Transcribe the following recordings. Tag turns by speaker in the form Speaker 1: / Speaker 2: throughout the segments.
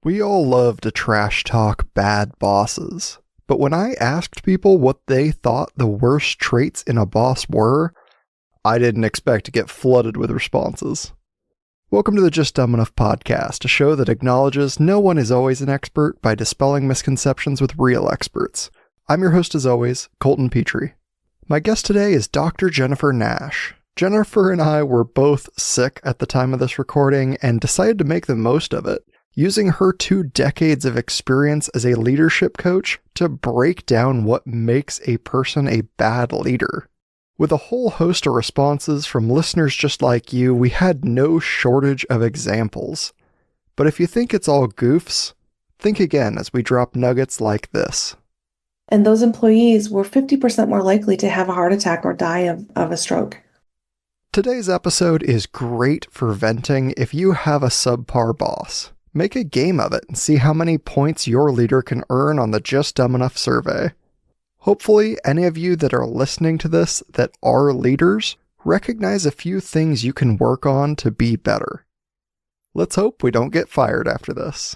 Speaker 1: We all love to trash talk bad bosses, but when I asked people what they thought the worst traits in a boss were, I didn't expect to get flooded with responses. Welcome to the Just Dumb Enough podcast, a show that acknowledges no one is always an expert by dispelling misconceptions with real experts. I'm your host as always, Colton Petrie. My guest today is Dr. Jennifer Nash. Jennifer and I were both sick at the time of this recording and decided to make the most of it, using her 2 decades of experience as a leadership coach to break down what makes a person a bad leader. With a whole host of responses from listeners just like you, we had no shortage of examples. But if you think it's all goofs, think again as we drop nuggets like this.
Speaker 2: And those employees were 50% more likely to have a heart attack or die of a stroke.
Speaker 1: Today's episode is great for venting if you have a subpar boss. Make a game of it and see how many points your leader can earn on the Just Dumb Enough survey. Hopefully, any of you that are listening to this that are leaders recognize a few things you can work on to be better. Let's hope we don't get fired after this.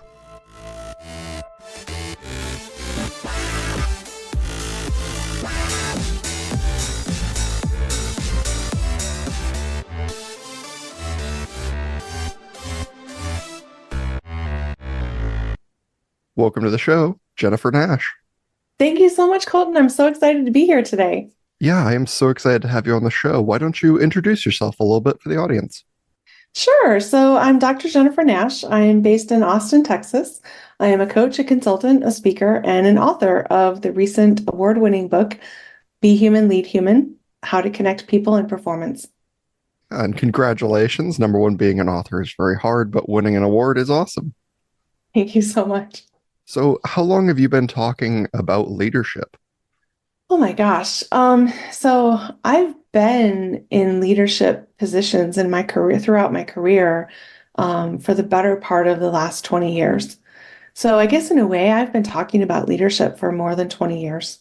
Speaker 1: Welcome to the show, Jennifer Nash.
Speaker 2: Thank you so much, Colton. I'm so excited to be here today.
Speaker 1: Yeah, I am so excited to have you on the show. Why don't you introduce yourself a little bit for the audience?
Speaker 2: Sure. So I'm Dr. Jennifer Nash. I am based in Austin, Texas. I am a coach, a consultant, a speaker, and an author of the recent award-winning book, Be Human, Lead Human: How to Connect People and Performance.
Speaker 1: And congratulations. Number one, being an author is very hard, but winning an award is awesome.
Speaker 2: Thank you so much.
Speaker 1: So how long have you been talking about leadership?
Speaker 2: Oh my gosh. So I've been in leadership positions in my career, throughout my career, for the better part of the last 20 years. So I guess in a way, I've been talking about leadership for more than 20 years.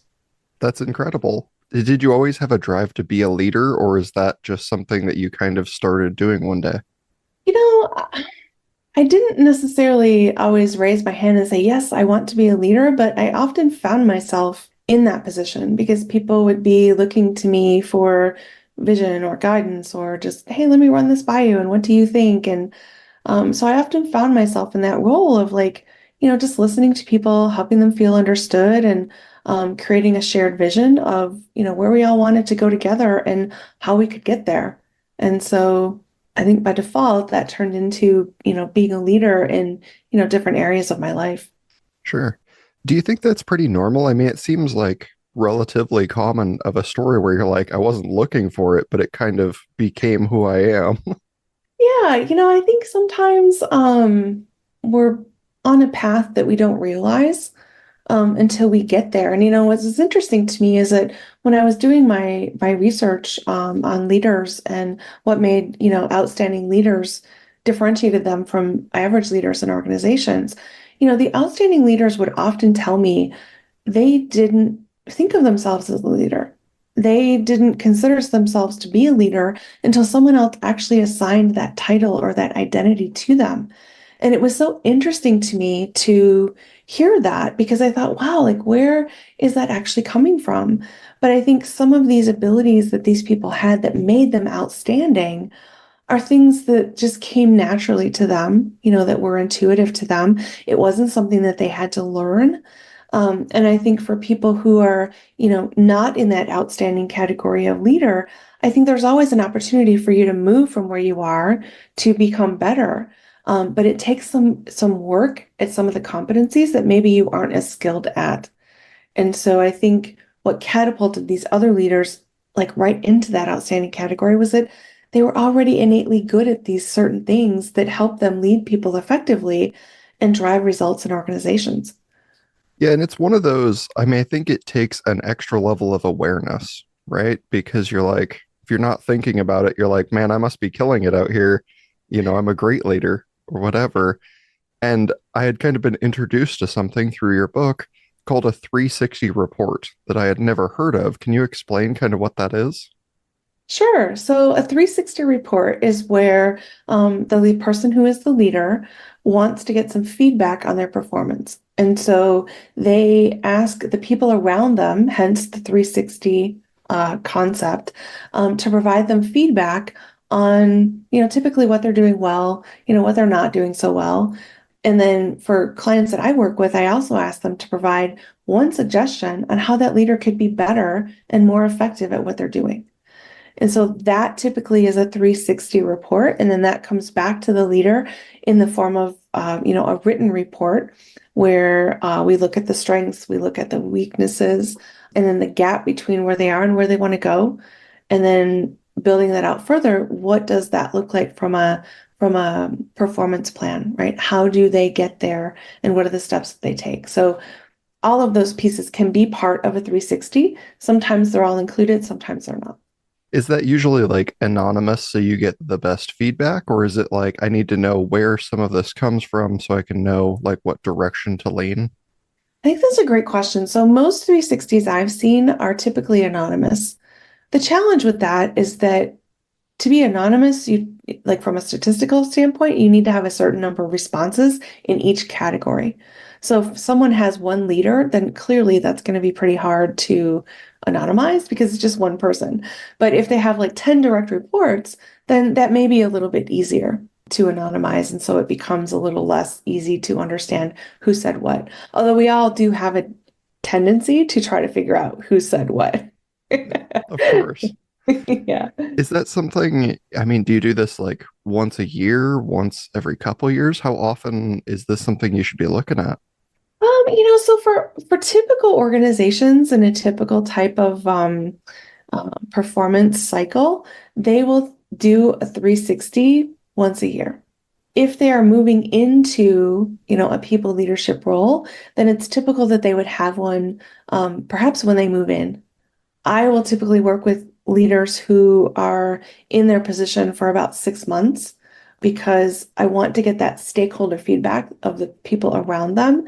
Speaker 1: That's incredible. Did you always have a drive to be a leader, or is that just something that you kind of started doing one day?
Speaker 2: You know, I didn't necessarily always raise my hand and say, yes, I want to be a leader, but I often found myself in that position because people would be looking to me for vision or guidance or just, hey, let me run this by you. And what do you think? And so I often found myself in that role of just listening to people, helping them feel understood and creating a shared vision of, where we all wanted to go together and how we could get there. And so I think by default that turned into, being a leader in, different areas of my life.
Speaker 1: Sure. Do you think that's pretty normal? I mean, it seems like relatively common of a story where you're like, I wasn't looking for it, but it kind of became who I am.
Speaker 2: Yeah, I think sometimes we're on a path that we don't realize until we get there. And what's interesting to me is that when I was doing my research on leaders and what made outstanding leaders differentiated them from average leaders in organizations, the outstanding leaders would often tell me they didn't think of themselves as a leader. They didn't consider themselves to be a leader until someone else actually assigned that title or that identity to them. And it was so interesting to me to hear that because I thought, wow, like where is that actually coming from? But I think some of these abilities that these people had that made them outstanding are things that just came naturally to them, that were intuitive to them. It wasn't something that they had to learn. And I think for people who are, not in that outstanding category of leader, I think there's always an opportunity for you to move from where you are to become better. But it takes some work at some of the competencies that maybe you aren't as skilled at. And so I think what catapulted these other leaders like right into that outstanding category was that they were already innately good at these certain things that help them lead people effectively and drive results in organizations.
Speaker 1: Yeah, and it's one of those, I mean, I think it takes an extra level of awareness, right? Because you're like, if you're not thinking about it, you're like, man, I must be killing it out here. I'm a great leader or whatever. And I had kind of been introduced to something through your book called a 360 report that I had never heard of. Can you explain kind of what that is?
Speaker 2: Sure. So a 360 report is where person who is the leader wants to get some feedback on their performance. And so they ask the people around them, hence the 360 concept, to provide them feedback on, typically what they're doing well, what they're not doing so well. And then for clients that I work with, I also ask them to provide one suggestion on how that leader could be better and more effective at what they're doing. And so that typically is a 360 report. And then that comes back to the leader in the form of, a written report where we look at the strengths, we look at the weaknesses, and then the gap between where they are and where they want to go. And then building that out further, what does that look like from a performance plan, right? How do they get there and what are the steps that they take? So all of those pieces can be part of a 360. Sometimes they're all included, sometimes they're not.
Speaker 1: Is that usually like anonymous so you get the best feedback, or is it like I need to know where some of this comes from so I can know like what direction to lean?
Speaker 2: I think that's a great question. So most 360s I've seen are typically anonymous. The challenge with that is that to be anonymous, you like from a statistical standpoint, you need to have a certain number of responses in each category. So if someone has one leader, then clearly that's going to be pretty hard to anonymize because it's just one person. But if they have like 10 direct reports, then that may be a little bit easier to anonymize. And so it becomes a little less easy to understand who said what. Although we all do have a tendency to try to figure out who said what.
Speaker 1: Of course.
Speaker 2: Yeah.
Speaker 1: Is that something, I mean, do you do this like once a year, once every couple years? How often is this something you should be looking at?
Speaker 2: So for typical organizations and a typical type of performance cycle, they will do a 360 once a year. If they are moving into, a people leadership role, then it's typical that they would have one perhaps when they move in. I will typically work with leaders who are in their position for about 6 months because I want to get that stakeholder feedback of the people around them,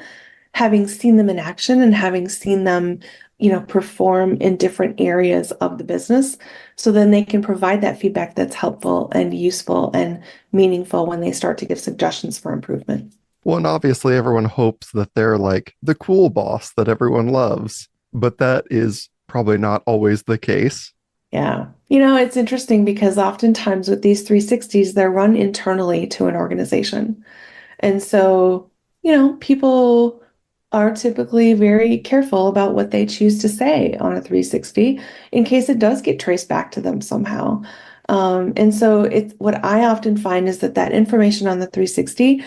Speaker 2: having seen them in action and having seen them, perform in different areas of the business. So then they can provide that feedback that's helpful and useful and meaningful when they start to give suggestions for improvement.
Speaker 1: Well, and obviously everyone hopes that they're like the cool boss that everyone loves, but that is probably not always the case.
Speaker 2: Yeah. It's interesting because oftentimes with these 360s, they're run internally to an organization. And so, people are typically very careful about what they choose to say on a 360 in case it does get traced back to them somehow. And so it's what I often find is that that information on the 360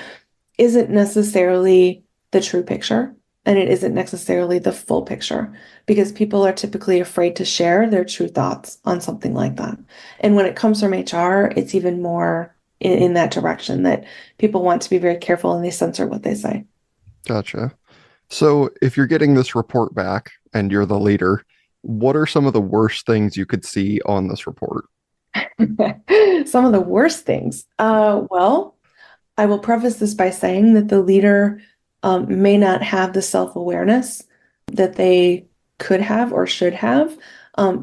Speaker 2: isn't necessarily the true picture, and it isn't necessarily the full picture because people are typically afraid to share their true thoughts on something like that. And when it comes from HR, it's even more in that direction that people want to be very careful and they censor what they say.
Speaker 1: Gotcha. So if you're getting this report back and you're the leader, what are some of the worst things you could see on this report?
Speaker 2: Some of the worst things. Well, I will preface this by saying that the leader may not have the self-awareness that they could have or should have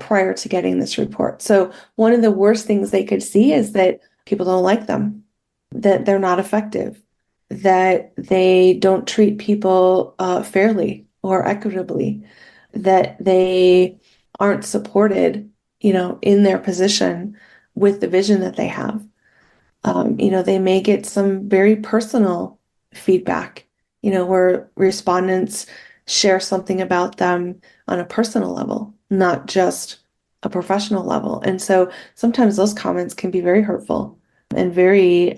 Speaker 2: prior to getting this report. So one of the worst things they could see is that people don't like them, that they're not effective, that they don't treat people fairly or equitably, that they aren't supported, in their position with the vision that they have. They may get some very personal feedback, where respondents share something about them on a personal level, not just a professional level. And so sometimes those comments can be very hurtful and very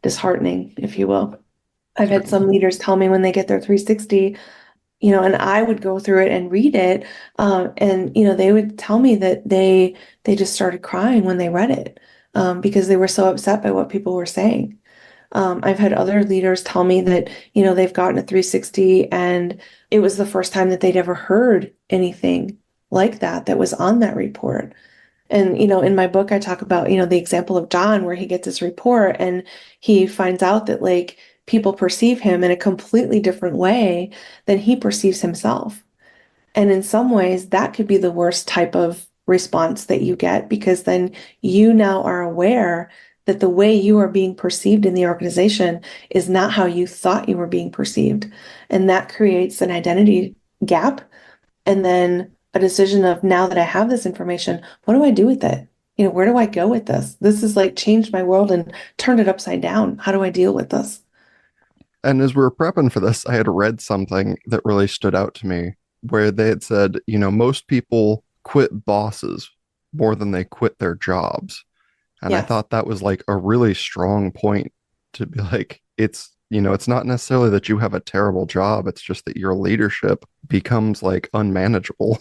Speaker 2: disheartening, if you will. I've had
Speaker 1: Certainly.
Speaker 2: some leaders tell me when they get their 360, and I would go through it and read it, and they would tell me that they just started crying when they read it because they were so upset by what people were saying. I've had other leaders tell me that they've gotten a 360 and it was the first time that they'd ever heard anything like that was on that report. And, in my book, I talk about, the example of John where he gets his report and he finds out that like people perceive him in a completely different way than he perceives himself. And in some ways, that could be the worst type of response that you get, because then you now are aware that the way you are being perceived in the organization is not how you thought you were being perceived. And that creates an identity gap, and then a decision of, now that I have this information, what do I do with it? Where do I go with this? This has like changed my world and turned it upside down. How do I deal with this?
Speaker 1: And as we were prepping for this, I had read something that really stood out to me where they had said, most people quit bosses more than they quit their jobs. And I
Speaker 2: Yes,
Speaker 1: thought that was like a really strong point to be like, it's not necessarily that you have a terrible job. It's just that your leadership becomes like unmanageable.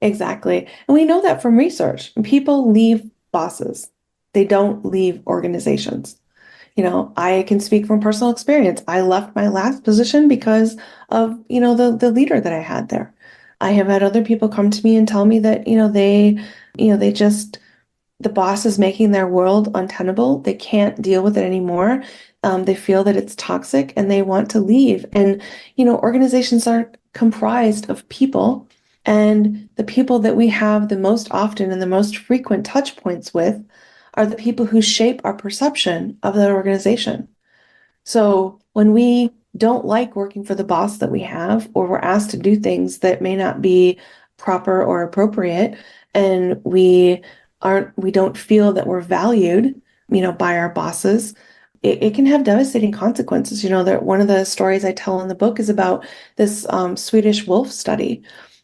Speaker 2: exactly. And we know that from research. People leave bosses. They don't leave organizations. I can speak from personal experience. I left my last position because of, the leader that I had there. I have had other people come to me and tell me that, they just, the boss is making their world untenable. They can't deal with it anymore. They feel that it's toxic and they want to leave. And, organizations are comprised of people, and the people that we have the most often and the most frequent touch points with are the people who shape our perception of that organization. So when we don't like working for the boss that we have, or we're asked to do things that may not be proper or appropriate, and we don't feel that we're valued, by our bosses, it can have devastating consequences. That one of the stories I tell in the book is about this Swedish wolf study,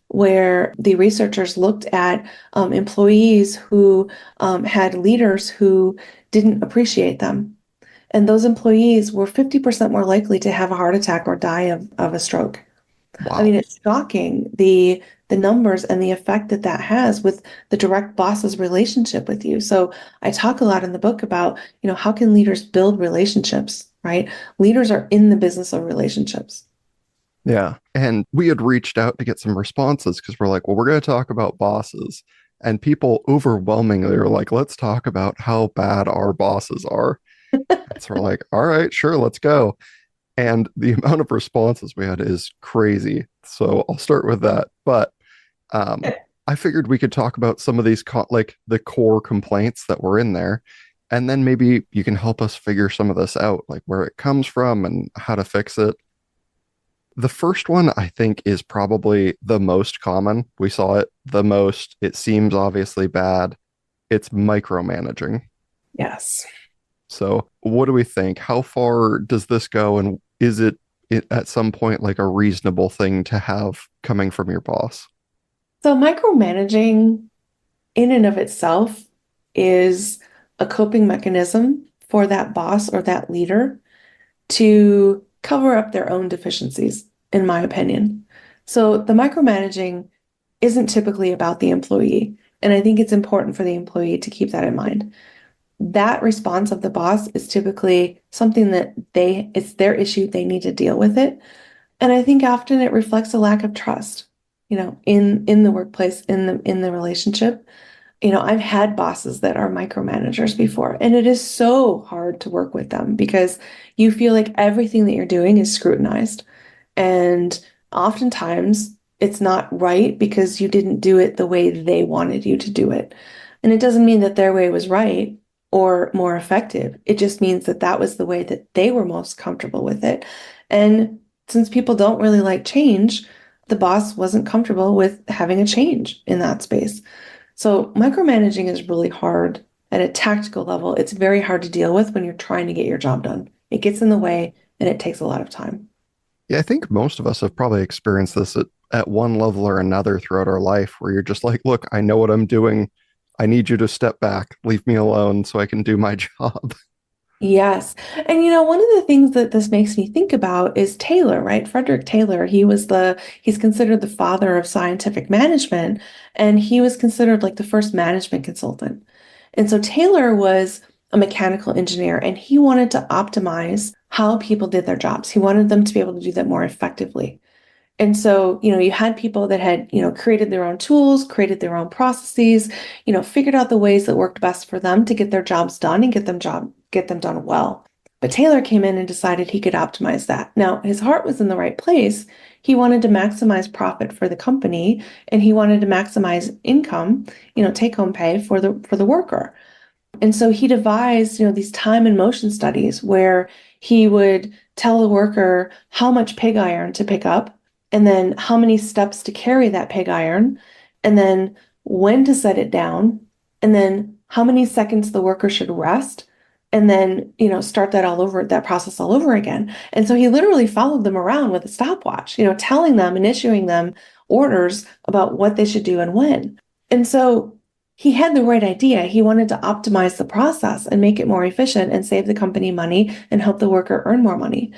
Speaker 2: where the researchers looked at employees who had leaders who didn't appreciate them, and those employees were 50% more likely to have a heart attack or die of a stroke. I mean,
Speaker 1: Wow.
Speaker 2: it's shocking, the numbers and the effect that that has with the direct boss's relationship with you. So I talk a lot in the book about, how can leaders build relationships, right? Leaders are in the business of relationships.
Speaker 1: Yeah. And we had reached out to get some responses because we're like, well, we're going to talk about bosses. And people overwhelmingly are like, let's talk about how bad our bosses are. And so we're like, all right, sure, let's go. And the amount of responses we had is crazy. So I'll start with that. But um, I figured we could talk about some of these, like the core complaints that were in there. And then maybe you can help us figure some of this out, like where it comes from and how to fix it. The first one, I think, is probably the most common. We saw it the most. It seems obviously bad. It's micromanaging.
Speaker 2: Yes.
Speaker 1: So, what do we think? How far does this go? And is it at some point like a reasonable thing to have coming from your boss?
Speaker 2: So micromanaging in and of itself is a coping mechanism for that boss or that leader to cover up their own deficiencies, in my opinion. So the micromanaging isn't typically about the employee. And I think it's important for the employee to keep that in mind. That response of the boss is typically something that it's their issue, they need to deal with it. And I think often it reflects a lack of trust, in the workplace, in the relationship. I've had bosses that are micromanagers before, and it is so hard to work with them because you feel like everything that you're doing is scrutinized. And oftentimes it's not right because you didn't do it the way they wanted you to do it. And it doesn't mean that their way was right or more effective. It just means that that was the way that they were most comfortable with it. And since people don't really like change, the boss wasn't comfortable with having a change in that space. So micromanaging is really hard at a tactical level. It's very hard to deal with when you're trying to get your job done. It gets in the way and it takes a lot of time.
Speaker 1: Yeah, I think most of us have probably experienced this at one level or another throughout our life where you're just like, look, I know what I'm doing. I need you to step back, leave me alone so I can do my job.
Speaker 2: Yes. And one of the things that this makes me think about is Taylor, right? Frederick Taylor. He's considered the father of scientific management, and he was considered like the first management consultant. And so Taylor was a mechanical engineer, and he wanted to optimize how people did their jobs. He wanted them to be able to do that more effectively. And so, you had people that had, created their own tools, created their own processes, figured out the ways that worked best for them to get their jobs done and get them done well. But Taylor came in and decided he could optimize that. Now, his heart was in the right place. He wanted to maximize profit for the company and he wanted to maximize income, take home pay for the worker. And so he devised, these time and motion studies where he would tell the worker how much pig iron to pick up, and then how many steps to carry that pig iron, and then when to set it down, and then how many seconds the worker should rest, and then, start that process all over again. And so he literally followed them around with a stopwatch, telling them and issuing them orders about what they should do and when. And so he had the right idea. He wanted to optimize the process and make it more efficient and save the company money and help the worker earn more money.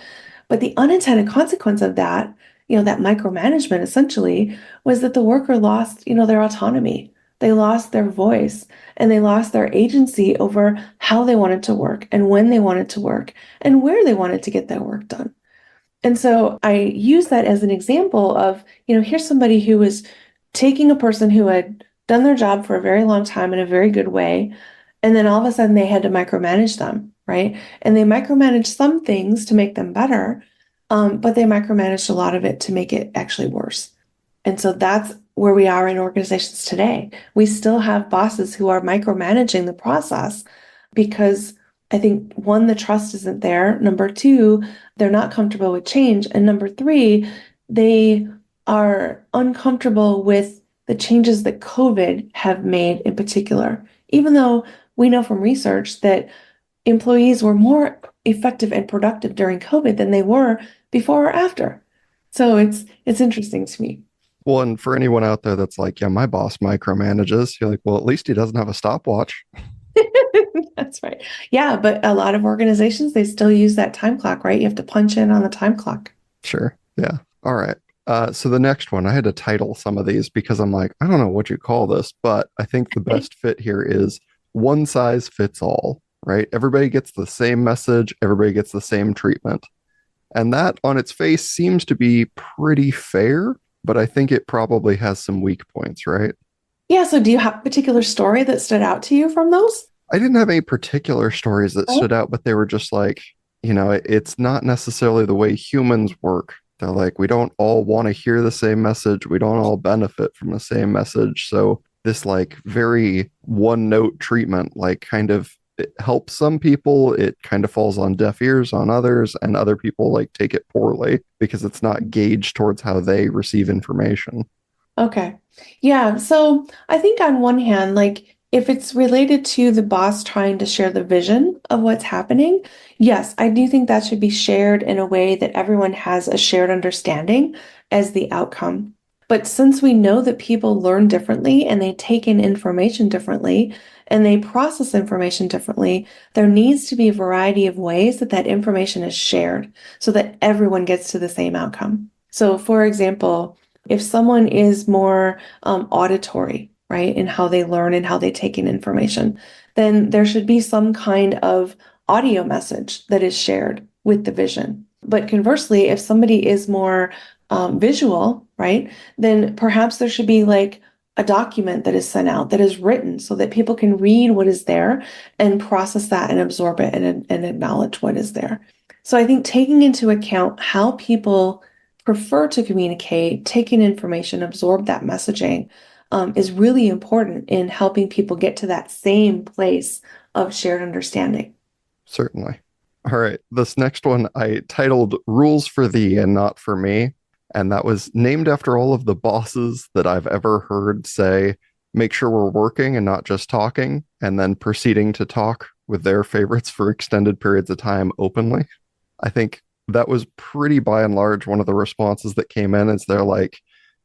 Speaker 2: But the unintended consequence of that, that micromanagement essentially was that the worker lost, their autonomy. They lost their voice and they lost their agency over how they wanted to work and when they wanted to work and where they wanted to get their work done. And so I use that as an example of, here's somebody who was taking a person who had done their job for a very long time in a very good way, and then all of a sudden they had to micromanage them, right? And they micromanaged some things to make them better, but they micromanaged a lot of it to make it actually worse. And so that's where we are in organizations today. We still have bosses who are micromanaging the process because I think one, the trust isn't there. Number two, they're not comfortable with change. And number three, they are uncomfortable with the changes that COVID have made in particular, even though we know from research that employees were more effective and productive during COVID than they were before or after. So it's interesting to me.
Speaker 1: Well, and for anyone out there that's like, yeah, my boss micromanages, you're like, well, at least he doesn't have a stopwatch.
Speaker 2: That's right. Yeah, but a lot of organizations, they still use that time clock, right? You have to punch in on the time clock.
Speaker 1: Sure. Yeah. All right. So the next one, I had to title some of these because I'm like, I don't know what you call this, but I think the best fit here is one size fits all, right? Everybody gets the same message, everybody gets the same treatment. And that on its face seems to be pretty fair, but I think it probably has some weak points, right?
Speaker 2: Yeah, so do you have a particular story that stood out to you from those?
Speaker 1: I didn't have any particular stories that
Speaker 2: Oh,
Speaker 1: stood out, but they were just like, it's not necessarily the way humans work. They're like, we don't all want to hear the same message. We don't all benefit from the same message. So this like very one note treatment, like kind of it helps some people. It kind of falls on deaf ears on others, and other people like take it poorly because it's not gauged towards how they receive information.
Speaker 2: okay. Yeah, so I think on one hand, like if it's related to the boss trying to share the vision of what's happening, yes, I do think that should be shared in a way that everyone has a shared understanding as the outcome. But since we know that people learn differently and they take in information differently and they process information differently, there needs to be a variety of ways that that information is shared so that everyone gets to the same outcome. So, for example, if someone is more auditory, right, in how they learn and how they take in information, then there should be some kind of audio message that is shared with the vision. But conversely, if somebody is more visual, right, then perhaps there should be like a document that is sent out that is written so that people can read what is there and process that and absorb it and acknowledge what is there. So I think taking into account how people prefer to communicate, take in information, absorb that messaging, is really important in helping people get to that same place of shared understanding.
Speaker 1: Certainly. All right. This next one I titled Rules for Thee and Not for Me. And that was named after all of the bosses that I've ever heard say, make sure we're working and not just talking, and then proceeding to talk with their favorites for extended periods of time openly. I think that was pretty by and large one of the responses that came in is they're like,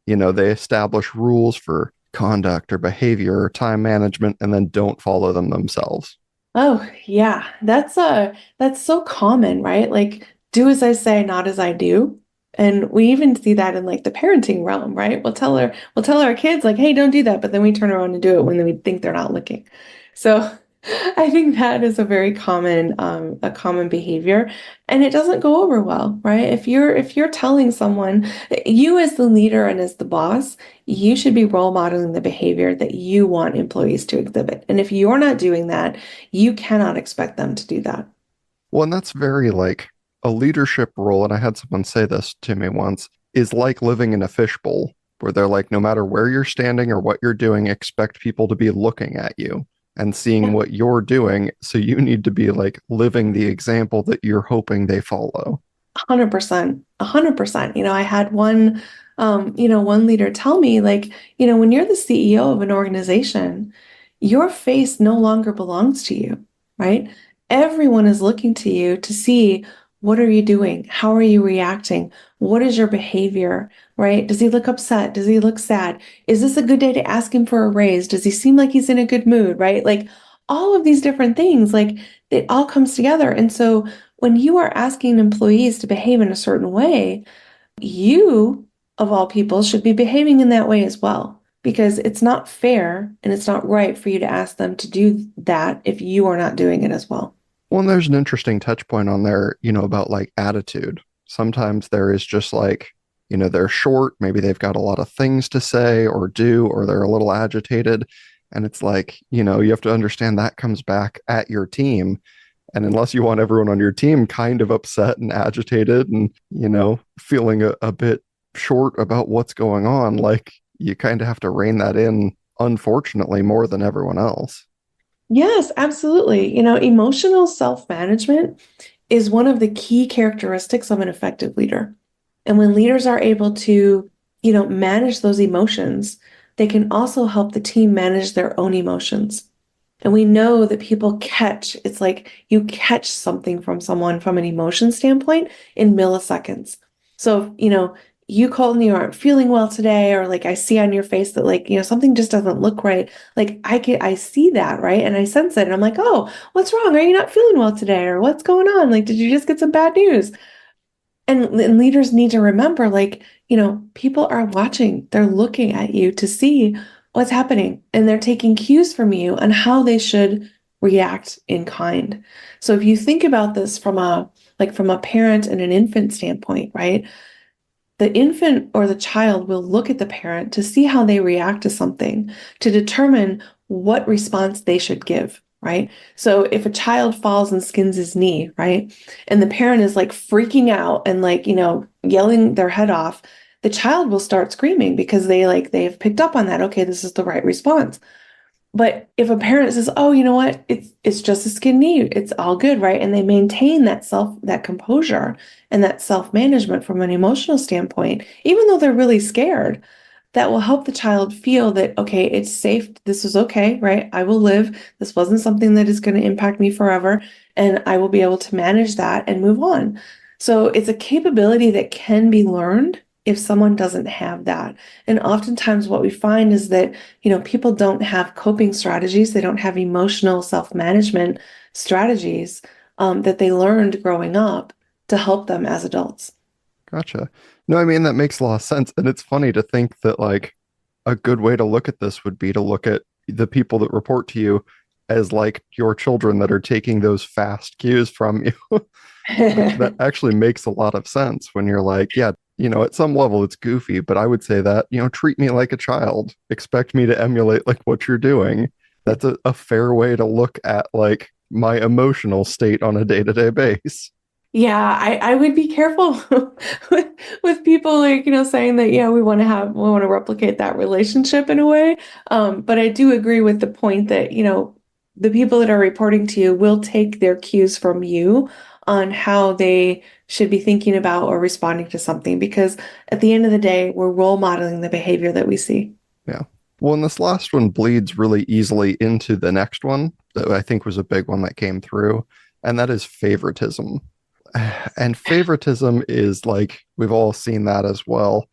Speaker 1: they establish rules for conduct or behavior or time management and then don't follow them themselves.
Speaker 2: Oh, yeah. That's so common, right? Like do as I say, not as I do. And we even see that in like the parenting realm, right? We'll tell our kids like, "Hey, don't do that," but then we turn around and do it when we think they're not looking. So I think that is a common behavior, and it doesn't go over well, right? If you're telling someone, you as the leader and as the boss, you should be role modeling the behavior that you want employees to exhibit. And if you're not doing that, you cannot expect them to do that.
Speaker 1: Well, and that's very like a leadership role. And I had someone say this to me once is like living in a fishbowl where they're like, no matter where you're standing or what you're doing, expect people to be looking at you and seeing what you're doing. So you need to be like living the example that you're hoping they follow.
Speaker 2: 100%, 100%. I had one leader tell me, like, when you're the CEO of an organization, your face no longer belongs to you, right? Everyone is looking to you to see what are you doing? How are you reacting? What is your behavior, right? Does he look upset? Does he look sad? Is this a good day to ask him for a raise? Does he seem like he's in a good mood, right? Like all of these different things, like it all comes together. And so when you are asking employees to behave in a certain way, you, of all people, should be behaving in that way as well, because it's not fair and it's not right for you to ask them to do that if you are not doing it as well.
Speaker 1: Well, and there's an interesting touch point on there, about like attitude. Sometimes there is just like, they're short, maybe they've got a lot of things to say or do, or they're a little agitated. And it's like, you have to understand that comes back at your team. And unless you want everyone on your team kind of upset and agitated and, feeling a bit short about what's going on, like you kind of have to rein that in, unfortunately, more than everyone else.
Speaker 2: Yes, absolutely. Emotional self-management is one of the key characteristics of an effective leader. And when leaders are able to, manage those emotions, they can also help the team manage their own emotions. And we know that people catch, it's like you catch something from someone from an emotion standpoint in milliseconds. So, you call and you aren't feeling well today, or like I see on your face that like, something just doesn't look right. Like I see that, right? And I sense it. And I'm like, oh, what's wrong? Are you not feeling well today? Or what's going on? Like, did you just get some bad news? And leaders need to remember, like, people are watching, they're looking at you to see what's happening, and they're taking cues from you on how they should react in kind. So if you think about this from a parent and an infant standpoint, right? The infant or the child will look at the parent to see how they react to something, to determine what response they should give, right? So if a child falls and skins his knee, right, and the parent is like freaking out and like, yelling their head off, the child will start screaming because they've picked up on that. Okay, this is the right response. But if a parent says, "Oh, you know what? It's just a skin knee. It's all good, right?" And they maintain that composure and that self-management from an emotional standpoint, even though they're really scared, that will help the child feel that, okay, it's safe. This is okay, right? I will live. This wasn't something that is going to impact me forever, and I will be able to manage that and move on. So it's a capability that can be learned if someone doesn't have that. And oftentimes what we find is that, people don't have coping strategies. They don't have emotional self-management strategies that they learned growing up to help them as adults.
Speaker 1: Gotcha. No, I mean, that makes a lot of sense. And it's funny to think that, like, a good way to look at this would be to look at the people that report to you as like your children that are taking those fast cues from you, which that actually makes a lot of sense when you're like, yeah, at some level it's goofy, but I would say that, treat me like a child, expect me to emulate like what you're doing. That's a fair way to look at like my emotional state on a day-to-day base.
Speaker 2: Yeah, I would be careful with people like, saying that, yeah, we want to replicate that relationship in a way. But I do agree with the point that, the people that are reporting to you will take their cues from you on how they should be thinking about or responding to something, because at the end of the day, we're role modeling the behavior that we see.
Speaker 1: Yeah. Well, and this last one bleeds really easily into the next one that I think was a big one that came through, and that is favoritism. And favoritism is like, we've all seen that as well.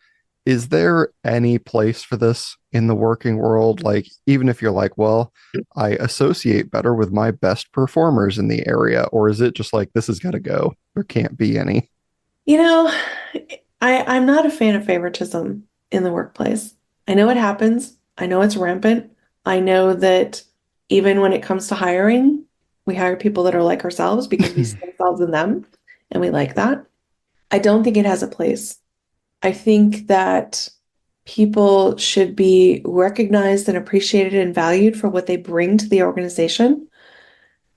Speaker 1: Is there any place for this in the working world? Like, even if you're like, well, I associate better with my best performers in the area, or is it just like, this has got to go? There can't be any.
Speaker 2: You know, I'm not a fan of favoritism in the workplace. I know it happens. I know it's rampant. I know that even when it comes to hiring, we hire people that are like ourselves because we see ourselves in them and we like that. I don't think it has a place. I think that people should be recognized and appreciated and valued for what they bring to the organization.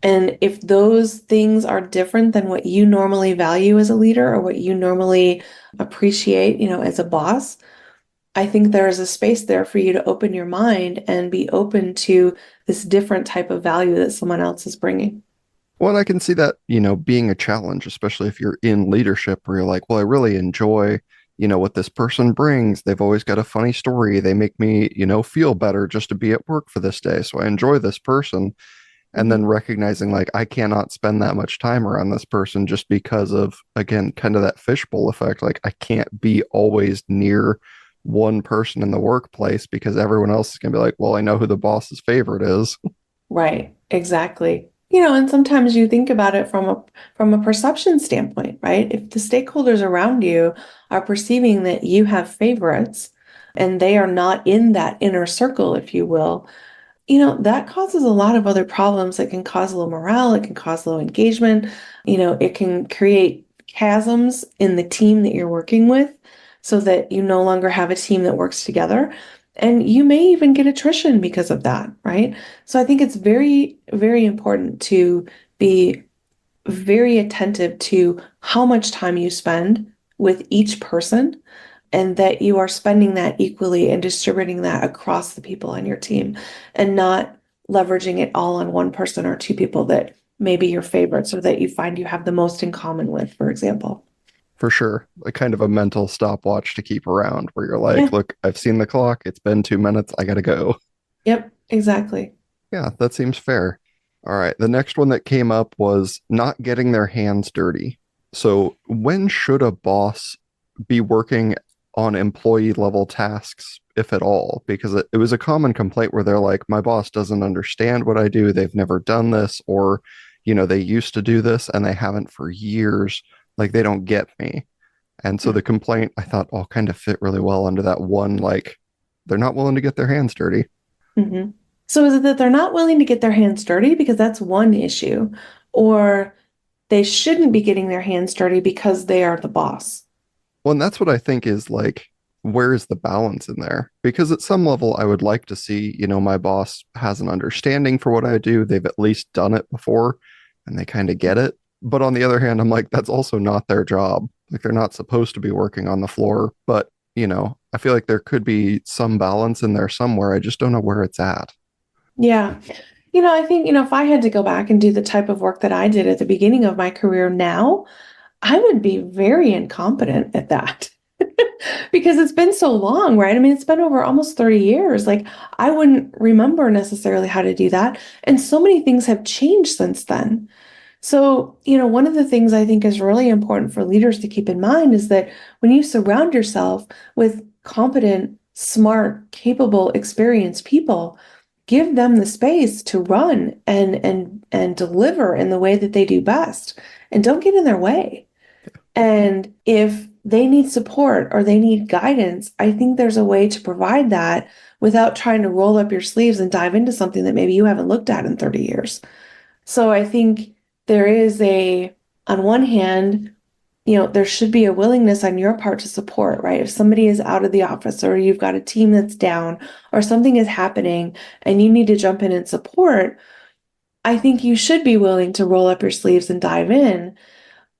Speaker 2: And if those things are different than what you normally value as a leader or what you normally appreciate, as a boss, I think there is a space there for you to open your mind and be open to this different type of value that someone else is bringing.
Speaker 1: Well, and I can see that, being a challenge, especially if you're in leadership where you're like, well, I really enjoy, what this person brings. They've always got a funny story. They make me, feel better just to be at work for this day. So I enjoy this person. And then
Speaker 2: Mhm.
Speaker 1: recognizing like I cannot spend that much time around this person just because of, again, kind of that fishbowl effect. Like I can't be always near one person in the workplace because everyone else is going to be like, well, I know who the boss's favorite is.
Speaker 2: Right, exactly. And sometimes you think about it from a perception standpoint, right? If the stakeholders around you are perceiving that you have favorites and they are not in that inner circle, if you will, that causes a lot of other problems. It can cause low morale, it can cause low engagement, it can create chasms in the team that you're working with so that you no longer have a team that works together. And you may even get attrition because of that, right? So I think it's very, very important to be very attentive to how much time you spend with each person and that you are spending that equally and distributing that across the people on your team and not leveraging it all on one person or two people that may be your favorites or that you find you have the most in common with, for example.
Speaker 1: For sure. Like kind of a mental stopwatch to keep around where you're like,
Speaker 2: Yeah.
Speaker 1: look, I've seen the clock. It's been 2 minutes. I got to go.
Speaker 2: Yep, exactly.
Speaker 1: Yeah, that seems fair. All right. The next one that came up was not getting their hands dirty. So, when should a boss be working on employee level tasks, if at all? Because it was a common complaint where they're like, my boss doesn't understand what I do. They've never done this, or, they used to do this and they haven't for years. Like, they don't get me. And so the complaint I thought all kind of fit really well under that one, like, they're not willing to get their hands dirty.
Speaker 2: Mhm. So is it that they're not willing to get their hands dirty because that's one issue, or they shouldn't be getting their hands dirty because they are the boss?
Speaker 1: Well, and that's what I think is like, where is the balance in there? Because at some level, I would like to see, my boss has an understanding for what I do. They've at least done it before and they kind of get it. But on the other hand, I'm like, that's also not their job. Like, they're not supposed to be working on the floor. But, I feel like there could be some balance in there somewhere. I just don't know where it's at.
Speaker 2: Yeah. I think, if I had to go back and do the type of work that I did at the beginning of my career now, I would be very incompetent at that because it's been so long, right? I mean, it's been over almost 30 years. Like, I wouldn't remember necessarily how to do that. And so many things have changed since then. So, one of the things I think is really important for leaders to keep in mind is that when you surround yourself with competent, smart, capable, experienced people, give them the space to run and deliver in the way that they do best, and don't get in their way. And if they need support or they need guidance, I think there's a way to provide that without trying to roll up your sleeves and dive into something that maybe you haven't looked at in 30 years. So I think there is on one hand, there should be a willingness on your part to support, right? If somebody is out of the office or you've got a team that's down or something is happening and you need to jump in and support, I think you should be willing to roll up your sleeves and dive in.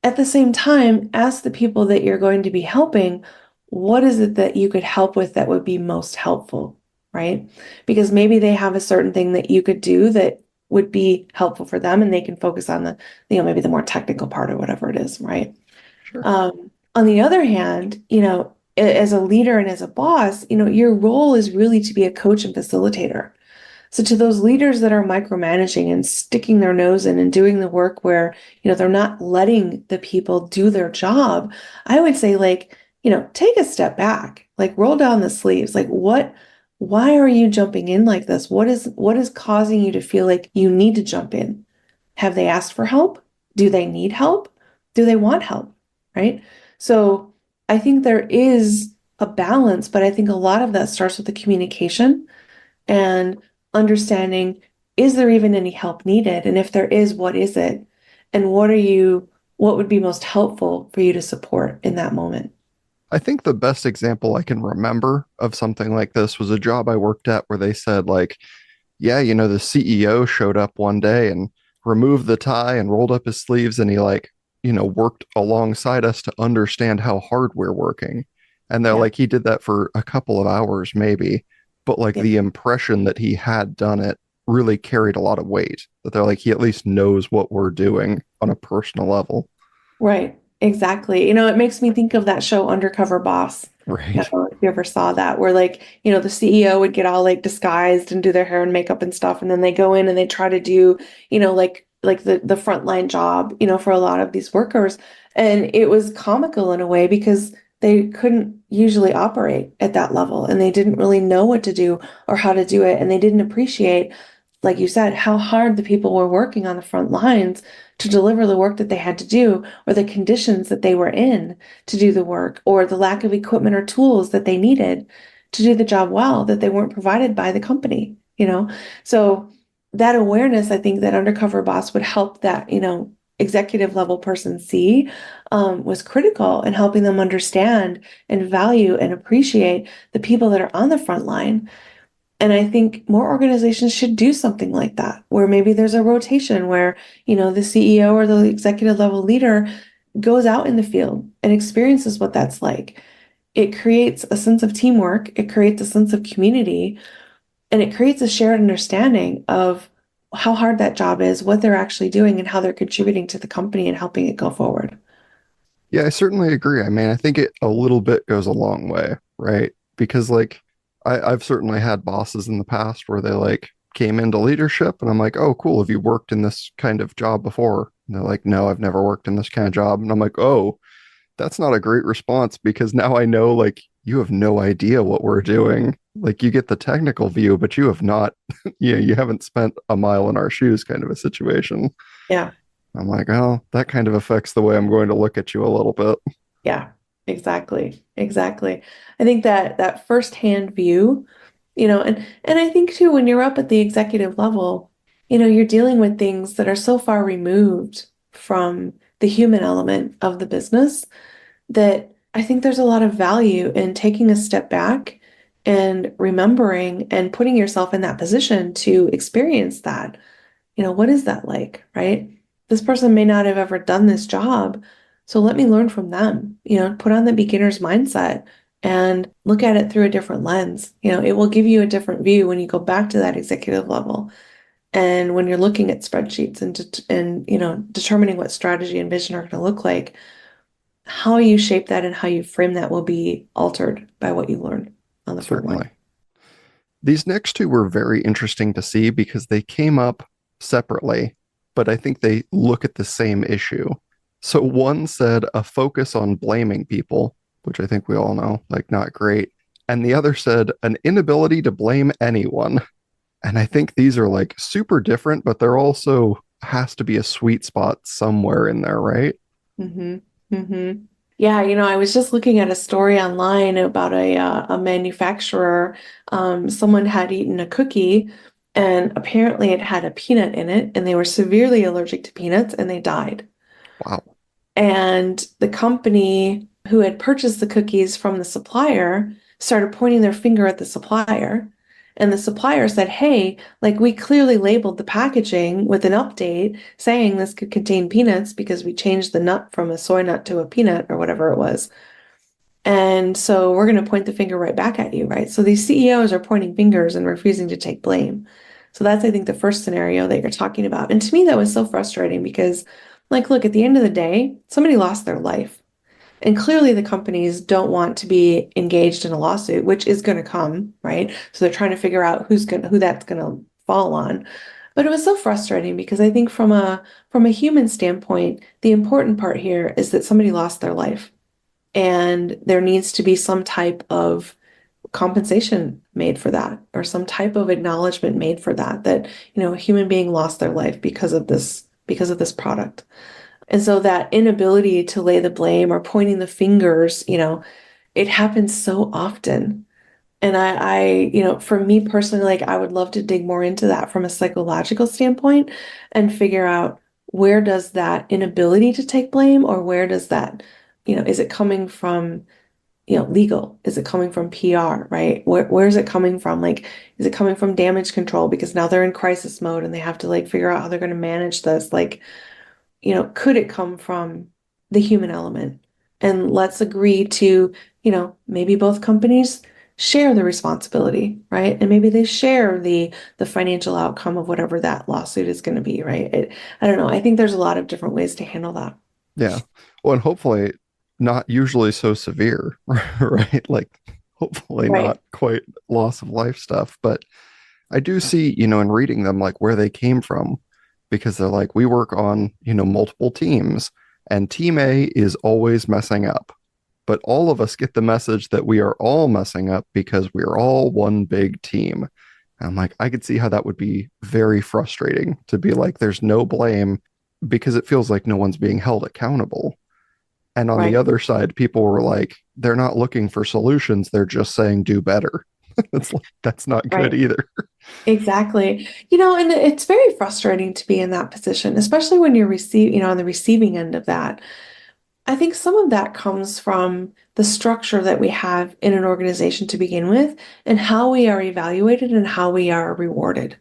Speaker 2: At the same time, ask the people that you're going to be helping, what is it that you could help with that would be most helpful, right? Because maybe they have a certain thing that you could do that would be helpful for them and they can focus on maybe the more technical part or whatever it is, right?
Speaker 1: Sure.
Speaker 2: On the other hand, as a leader and as a boss, your role is really to be a coach and facilitator. So to those leaders that are micromanaging and sticking their nose in and doing the work where, they're not letting the people do their job, I would say like, take a step back, like roll down the sleeves. Like why are you jumping in like this? What is causing you to feel like you need to jump in? Have they asked for help? Do they need help? Do they want help? Right? So I think there is a balance, but I think a lot of that starts with the communication and understanding, is there even any help needed? And if there is, what is it? And what would be most helpful for you to support in that moment?
Speaker 1: I think the best example I can remember of something like this was a job I worked at where they said, like, yeah, the CEO showed up one day and removed the tie and rolled up his sleeves and he like, worked alongside us to understand how hard we're working. And they're
Speaker 2: Yeah.
Speaker 1: like, he did that for a couple of hours, maybe, but like
Speaker 2: Yeah.
Speaker 1: the impression that he had done it really carried a lot of weight. That they're like, he at least knows what we're doing on a personal level.
Speaker 2: Right. Exactly. It makes me think of that show Undercover Boss. I
Speaker 1: Right.
Speaker 2: don't know if you ever saw that, where like, the CEO would get all like disguised and do their hair and makeup and stuff, and then they go in and they try to do, like the frontline job, for a lot of these workers. And it was comical in a way because they couldn't usually operate at that level and they didn't really know what to do or how to do it. And they didn't appreciate, like you said, how hard the people were working on the front lines to deliver the work that they had to do, or the conditions that they were in to do the work, or the lack of equipment or tools that they needed to do the job well that they weren't provided by the company. So that awareness, I think that Undercover Boss would help that, executive level person see, was critical in helping them understand and value and appreciate the people that are on the front line. And I think more organizations should do something like that, where maybe there's a rotation where, the CEO or the executive level leader goes out in the field and experiences what that's like. It creates a sense of teamwork, it creates a sense of community, and it creates a shared understanding of how hard that job is, what they're actually doing, and how they're contributing to the company and helping it go forward.
Speaker 1: Yeah, I certainly agree. I mean, I think it a little bit goes a long way, right? Because like I've certainly had bosses in the past where they like came into leadership and I'm like, oh, cool. Have you worked in this kind of job before? And they're like, no, I've never worked in this kind of job. And I'm like, oh, that's not a great response because now I know like you have no idea what we're doing. Like you get the technical view, but you have not, you haven't spent a mile in our shoes kind of a situation.
Speaker 2: Yeah.
Speaker 1: I'm like, oh, that kind of affects the way I'm going to look at you a little bit.
Speaker 2: Yeah, exactly. Exactly. I think that that firsthand view, and I think too, when you're up at the executive level, you're dealing with things that are so far removed from the human element of the business that I think there's a lot of value in taking a step back and remembering and putting yourself in that position to experience that. What is that like, right? This person may not have ever done this job, so let me learn from them. Put on the beginner's mindset and look at it through a different lens. It will give you a different view when you go back to that executive level. And when you're looking at spreadsheets and determining what strategy and vision are going to look like, how you shape that and how you frame that will be altered by what you learn on the front line.
Speaker 1: Certainly. These next two were very interesting to see because they came up separately, but I think they look at the same issue. So one said a focus on blaming people, which I think we all know, like not great. And the other said an inability to blame anyone. And I think these are like super different, but there also has to be a sweet spot somewhere in there, right?
Speaker 2: hmm hmm Yeah, I was just looking at a story online about a manufacturer. Someone had eaten a cookie, and apparently it had a peanut in it, and they were severely allergic to peanuts, and they died.
Speaker 1: Wow.
Speaker 2: And the company who had purchased the cookies from the supplier started pointing their finger at the supplier. And the supplier said, hey, like we clearly labeled the packaging with an update saying this could contain peanuts because we changed the nut from a soy nut to a peanut or whatever it was. And so we're going to point the finger right back at you, right? So these CEOs are pointing fingers and refusing to take blame. So that's, I think, the first scenario that you're talking about. And to me, that was so frustrating because, like, look, at the end of the day, somebody lost their life. And clearly the companies don't want to be engaged in a lawsuit, which is going to come, right? So they're trying to figure out who that's going to fall on. But it was so frustrating because I think from a human standpoint, the important part here is that somebody lost their life. And there needs to be some type of compensation made for that, or some type of acknowledgement made for that, that, a human being lost their life because of this product. And so that inability to lay the blame or pointing the fingers, it happens so often. And for me personally, like I would love to dig more into that from a psychological standpoint and figure out where does that inability to take blame or where does that, is it coming from legal? Is it coming from PR, right? Where is it coming from? Like, is it coming from damage control because now they're in crisis mode and they have to like figure out how they're going to manage this? Like, could it come from the human element? And let's agree to, maybe both companies share the responsibility, right? And maybe they share the financial outcome of whatever that lawsuit is going to be, right? I don't know. I think there's a lot of different ways to handle that.
Speaker 1: Yeah. Well, and hopefully not usually so severe, right? Like, hopefully
Speaker 2: Right.
Speaker 1: not quite loss of life stuff. But I do see, in reading them, like where they came from, because they're like, we work on, multiple teams, and team A is always messing up. But all of us get the message that we are all messing up because we are all one big team. And I'm like, I could see how that would be very frustrating to be like, there's no blame because it feels like no one's being held accountable. And on the
Speaker 2: Right.
Speaker 1: other side, people were like, they're not looking for solutions. They're just saying do better. It's like, that's not good
Speaker 2: Right.
Speaker 1: either.
Speaker 2: Exactly. And it's very frustrating to be in that position, especially when on the receiving end of that. I think some of that comes from the structure that we have in an organization to begin with and how we are evaluated and how we are rewarded.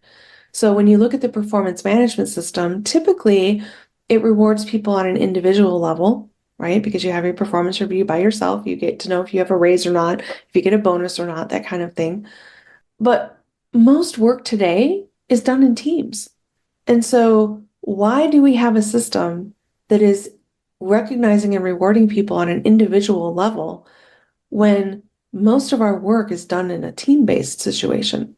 Speaker 2: So when you look at the performance management system, typically it rewards people on an individual level, right? Because you have your performance review by yourself. You get to know if you have a raise or not, if you get a bonus or not, that kind of thing. But most work today is done in teams. And so, why do we have a system that is recognizing and rewarding people on an individual level when most of our work is done in a team-based situation?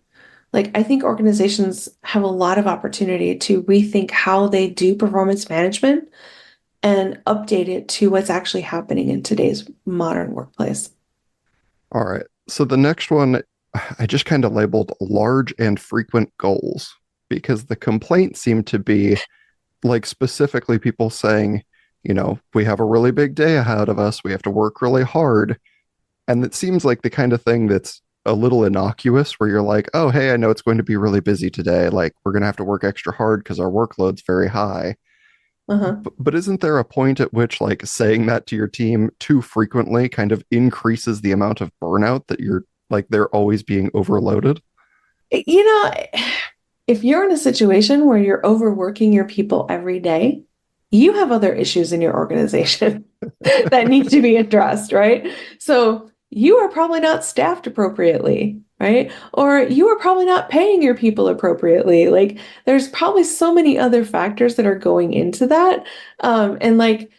Speaker 2: Like, I think organizations have a lot of opportunity to rethink how they do performance management and update it to what's actually happening in today's modern workplace.
Speaker 1: All right. So the next one, I just kind of labeled large and frequent goals because the complaints seem to be like specifically people saying, we have a really big day ahead of us. We have to work really hard. And it seems like the kind of thing that's a little innocuous where you're like, oh, hey, I know it's going to be really busy today. Like, we're going to have to work extra hard because our workload's very high.
Speaker 2: Uh-huh.
Speaker 1: But isn't there a point at which, like, saying that to your team too frequently kind of increases the amount of burnout that they're always being overloaded?
Speaker 2: You know, if you're in a situation where you're overworking your people every day, you have other issues in your organization that need to be addressed, right? So you are probably not staffed appropriately, right? Or you are probably not paying your people appropriately. Like there's probably so many other factors that are going into that. And like,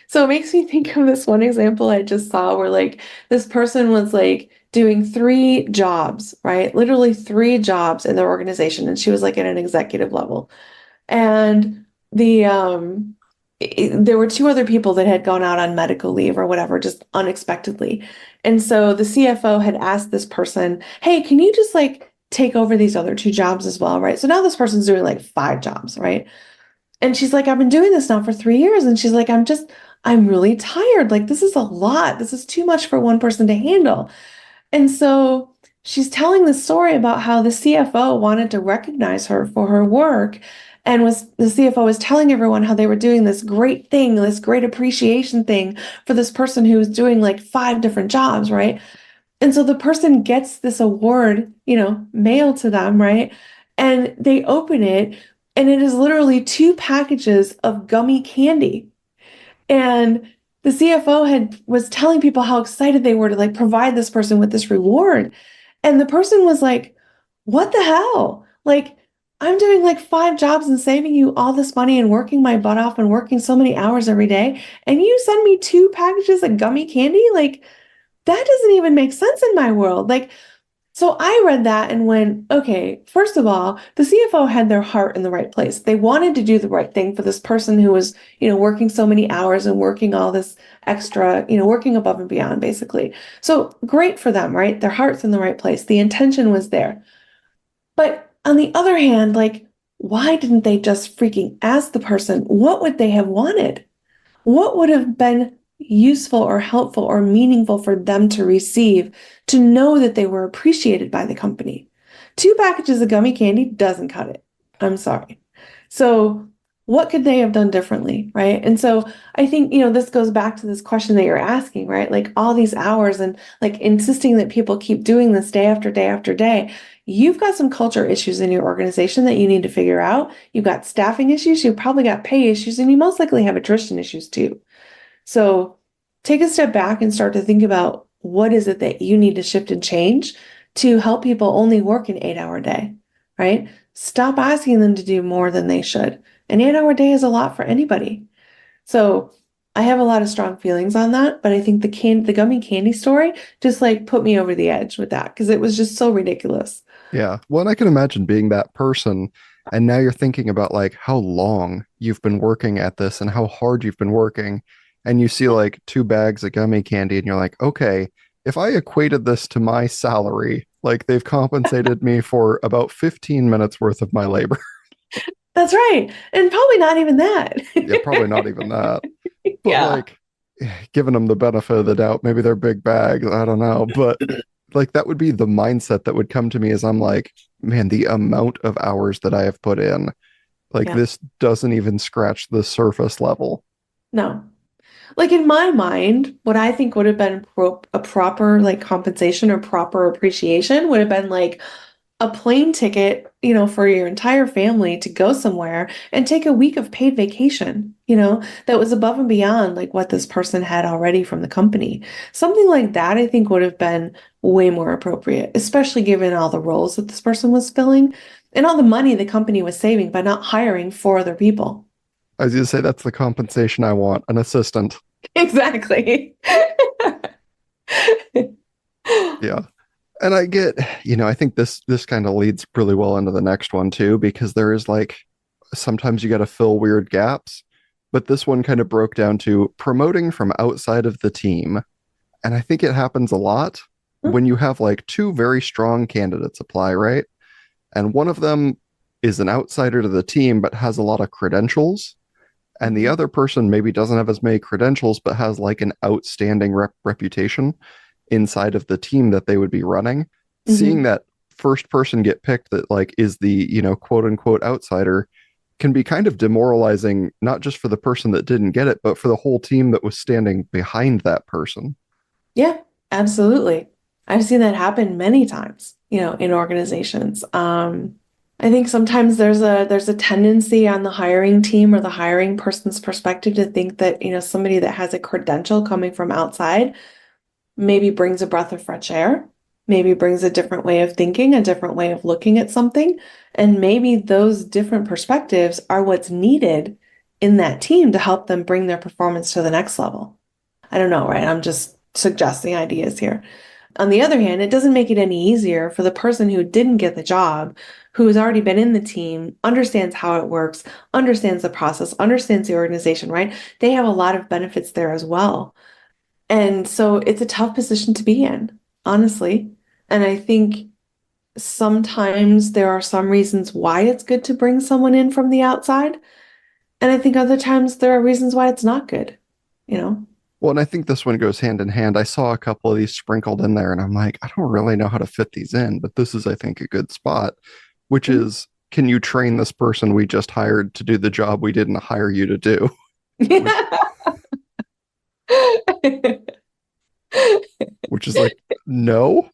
Speaker 2: so it makes me think of this one example I just saw where like this person was like doing three jobs, right? Literally three jobs in their organization. And she was like at an executive level. And there were two other people that had gone out on medical leave or whatever, just unexpectedly. And so the CFO had asked this person, hey, can you just like take over these other two jobs as well, right? So now this person's doing like five jobs, right? And she's like, I've been doing this now for 3 years. And she's like, I'm really tired. Like, this is a lot. This is too much for one person to handle. And so she's telling the story about how the CFO wanted to recognize her for her work and was the CFO was telling everyone how they were doing this great thing, this great appreciation thing for this person who was doing like five different jobs, right? And so the person gets this award, mailed to them, right? And they open it and it is literally two packages of gummy candy. And the CFO was telling people how excited they were to like provide this person with this reward. And the person was like, "What the hell? Like, I'm doing like five jobs and saving you all this money and working my butt off and working so many hours every day, and you send me two packages of gummy candy? Like, that doesn't even make sense in my world." Like, so I read that and went, okay, first of all, the CFO had their heart in the right place. They wanted to do the right thing for this person who was, working so many hours and working all this extra, working above and beyond, basically. So great for them, right? Their heart's in the right place. The intention was there. But on the other hand, like, why didn't they just freaking ask the person what would they have wanted? What would have been useful or helpful or meaningful for them to receive to know that they were appreciated by the company? Two packages of gummy candy doesn't cut it. I'm sorry. So what could they have done differently, right? And so I think, this goes back to this question that you're asking, right? Like all these hours and like insisting that people keep doing this day after day after day. You've got some culture issues in your organization that you need to figure out. You've got staffing issues, you've probably got pay issues, and you most likely have attrition issues too. So take a step back and start to think about what is it that you need to shift and change to help people only work an 8-hour day, right? Stop asking them to do more than they should. An 8-hour day is a lot for anybody. So I have a lot of strong feelings on that, but I think the gummy candy story just like put me over the edge with that because it was just so ridiculous.
Speaker 1: Yeah. Well, and I can imagine being that person. And now you're thinking about like how long you've been working at this and how hard you've been working. And you see like 2 bags of gummy candy and you're like, okay, if I equated this to my salary, like they've compensated me for about 15 minutes worth of my labor.
Speaker 2: That's right. And probably not even that.
Speaker 1: Yeah, probably not even that. But
Speaker 2: Yeah.
Speaker 1: like giving them the benefit of the doubt, maybe they're big bags. I don't know. But like that would be the mindset that would come to me as I'm like, man, the amount of hours that I have put in, like
Speaker 2: Yeah.
Speaker 1: this doesn't even scratch the surface level.
Speaker 2: No. Like in my mind, what I think would have been a proper like compensation or proper appreciation would have been like a plane ticket, for your entire family to go somewhere and take a week of paid vacation, that was above and beyond like what this person had already from the company. Something like that, I think would have been way more appropriate, especially given all the roles that this person was filling and all the money the company was saving by not hiring 4 other people.
Speaker 1: I was gonna say that's the compensation I want, an assistant.
Speaker 2: Exactly.
Speaker 1: Yeah. And I get, I think this kind of leads really well into the next one too, because there is like sometimes you got to fill weird gaps, but this one kind of broke down to promoting from outside of the team. And I think it happens a lot when you have like two very strong candidates apply, right? And one of them is an outsider to the team, but has a lot of credentials. And the
Speaker 2: Mhm.
Speaker 1: other person maybe doesn't have as many credentials, but has like an outstanding reputation inside of the team that they would be running. Seeing
Speaker 2: Mhm.
Speaker 1: that first person get picked that like is the, quote unquote outsider can be kind of demoralizing, not just for the person that didn't get it, but for the whole team that was standing behind that person.
Speaker 2: Yeah, absolutely. I've seen that happen many times, in organizations. I think sometimes there's a tendency on the hiring team or the hiring person's perspective to think that, somebody that has a credential coming from outside maybe brings a breath of fresh air, maybe brings a different way of thinking, a different way of looking at something, and maybe those different perspectives are what's needed in that team to help them bring their performance to the next level. I don't know, right? I'm just suggesting ideas here. On the other hand, it doesn't make it any easier for the person who didn't get the job, who has already been in the team, understands how it works, understands the process, understands the organization, right? They have a lot of benefits there as well. And so it's a tough position to be in, honestly. And I think sometimes there are some reasons why it's good to bring someone in from the outside. And I think other times there are reasons why it's not good, you know?
Speaker 1: Well, and I think this one goes hand in hand. I saw a couple of these sprinkled in there, and I'm like, I don't really know how to fit these in, but this is, I think, a good spot, which
Speaker 2: Mhm.
Speaker 1: is, can you train this person we just hired to do the job we didn't hire you to do? Which, which is like, no,